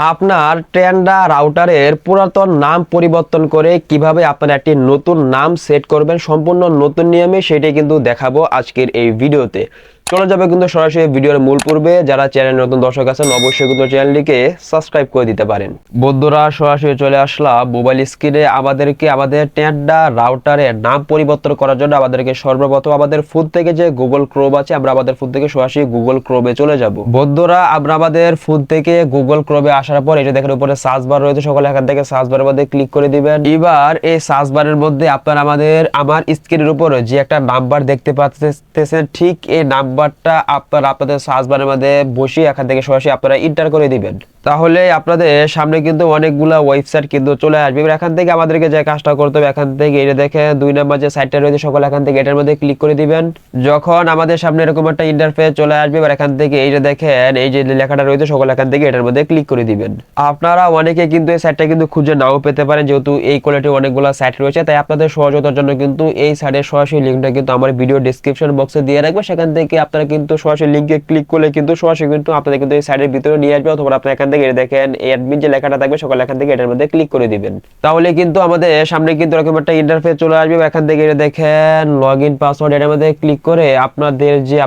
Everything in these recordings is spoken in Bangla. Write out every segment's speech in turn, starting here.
আপনার টেন্ডা রাউটারের পুরাতন নাম পরিবর্তন করে কিভাবে আপনারা একটি নতুন নাম সেট করবেন সম্পূর্ণ নতুন নিয়মে সেটাই কিন্তু দেখাবো আজকের এই ভিডিওতে। চলে যাবে কিন্তু সরাসরি ভিডিওর মূল পূর্বে। যারা চ্যানেল নতুন দর্শক আছেন অবশ্যই কিন্তু চ্যানেলটিকে সাবস্ক্রাইব করে দিতে পারেন। বন্ধুরা সরাসরি চলে আসলাম মোবাইল স্ক্রিনে। আমাদের টেন্ডা রাউটারের নাম পরিবর্তন করার জন্য আমাদেরকে সর্বপ্রথম আমাদের ফোন থেকে যে গুগল ক্রোম আছে আমরা আমাদের ফোন থেকে সরাসরি গুগল ক্রোমে চলে যাব। বন্ধুরা আমরা আমাদের ফোন থেকে গুগল ক্রোমে আসার পর এটা দেখেন উপরে সার্চ বার রয়েছে, সকলে এখান থেকে সার্চ বারের মধ্যে ক্লিক করে দিবেন। এবার এই সার্চ বারের মধ্যে আপনারা আমার স্ক্রিনের উপরে যে একটা নাম্বার দেখতে পাচ্ছেন ঠিক এই নাম্বারটা আপনারা আপনাদের সার্চ বারের মধ্যে বসিয়ে এখান থেকে সরাসরি আপনারা এন্টার করে দিবেন। তাহলে আপনাদের সামনে কিন্তু অনেকগুলা ওয়েবসাইট কিন্তু চলে আসবে। এবার এখান থেকে আমাদেরকে যে কাজটা করতে হবে এখান থেকে এটা দেখে 2 নাম্বার যে সাইটটা রয়েছে সকলে এখান থেকে এটার মধ্যে ক্লিক করে দিবেন। যখন আমাদের সামনে এরকম একটা ইন্টারফেস চলে আসবে এবার এখান থেকে এই যে দেখেন এই যে লেখাটা রয়েছে সকলে এখান থেকে এটার মধ্যে ক্লিক করে দিবেন। আপনারা অনেকে কিন্তু এই সাইটটা কিন্তু খুঁজে নাও পেতে পারেন, যেহেতু এই কোয়ালিটির অনেকগুলো সাইট রয়েছে। তাই আপনাদের সহজতার জন্য কিন্তু এই সাইটের সরাসরি লিঙ্কটা কিন্তু আমার ভিডিও ডেসক্রিপশন বক্সে দিয়ে রাখবো। সেখান থেকে আপনারা কিন্তু সরাসরি লিঙ্কে ক্লিক করলে কিন্তু সরাসরি কিন্তু আপনাদের কিন্তু এই সাইটের ভিতরে নিয়ে আসবে। অথবা আপনারা এখান থেকে দেখেন এই অ্যাডমিন যে লেখাটা থাকবে সকলে এখান থেকে এটার মধ্যে ক্লিক করে দিবেন। তাহলে কিন্তু আমাদের সামনে কিন্তু এরকম একটা ইন্টারফেস চলে আসবে। এখান থেকে এটা দেখেন লগইন পাসওয়ার্ড এর মধ্যে ক্লিক করে আপনাদের যে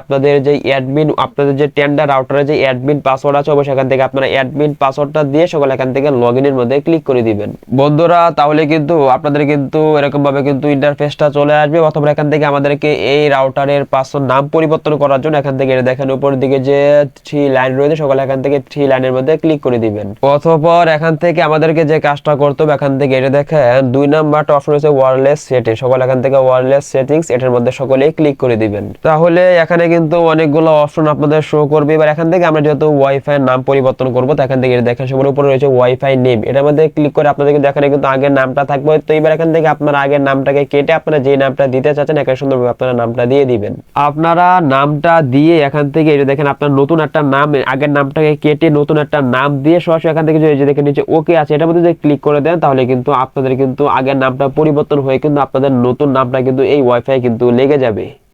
অ্যাডমিন আপনাদের যে টেন্ডার রাউটারের যে অ্যাডমিন পাসওয়ার্ড আছে অবশ্যই এখান থেকে আপনারা অ্যাডমিন পাসওয়ার্ডটা দিয়ে সকলে এখান থেকে লগইনের মধ্যে ক্লিক করে দিবেন। বন্ধুরা তাহলে কিন্তু আপনাদের কিন্তু এরকম ভাবে কিন্তু ইন্টারফেসটা চলে আসবে। অথবা এখান থেকে আমাদেরকে এই রাউটারের পাসওয়ার্ড নাম পরিবর্তন করার জন্য এখান থেকে দেখেন উপরের দিকে যে 3 লাইন রয়েছে সকলে এখান থেকে 3 লাইনের মধ্যে ক্লিক করে দিবেন। অতঃপর এখান থেকে আমাদেরকে যে কাজটা করতে হবে এখান থেকে এটা দেখেন 2 নাম্বারটা অপশন রয়েছে ওয়্যারলেস সেটিং, সকলে এখান থেকে ওয়্যারলেস সেটিংস এটার মধ্যে সকলেই ক্লিক করে দিবেন। তাহলে এখানে কিন্তু অনেকগুলো অপশন আপনাদের শো করবে। এবার এখান থেকে আমরা যেহেতু ওয়াইফাই নাম পরিবর্তন করবো তো এখান থেকে এটা দেখেন সবার উপরে রয়েছে ওয়াইফাই নেম, এটার মধ্যে ক্লিক করে আপনাদেরকে দেখেন কিন্তু আগের নামটা থাকবে। তো এবার এখান থেকে আপনারা আগের নামটাকে কেটে আপনারা যে নামটা দিতে চাচ্ছেন এখানে সুন্দরভাবে আপনারা নামটা দিয়ে দিবেন। আপনারা নামটা দিয়ে এখান থেকে এটা দেখেন আপনার নতুন একটা নাম আগের নামটাকে কেটে নতুন একটা নাম দিয়ে সরাসরি এখান থেকে যে দেখেন নিচে ওকে আছে এটার মধ্যে যদি ক্লিক করে দেন তাহলে কিন্তু আপনাদের কিন্তু আগের নামটা পরিবর্তন হয়ে কিন্তু আপনাদের নতুন নামটা কিন্তু এই ওয়াইফাই কিন্তু লেগে যাবে।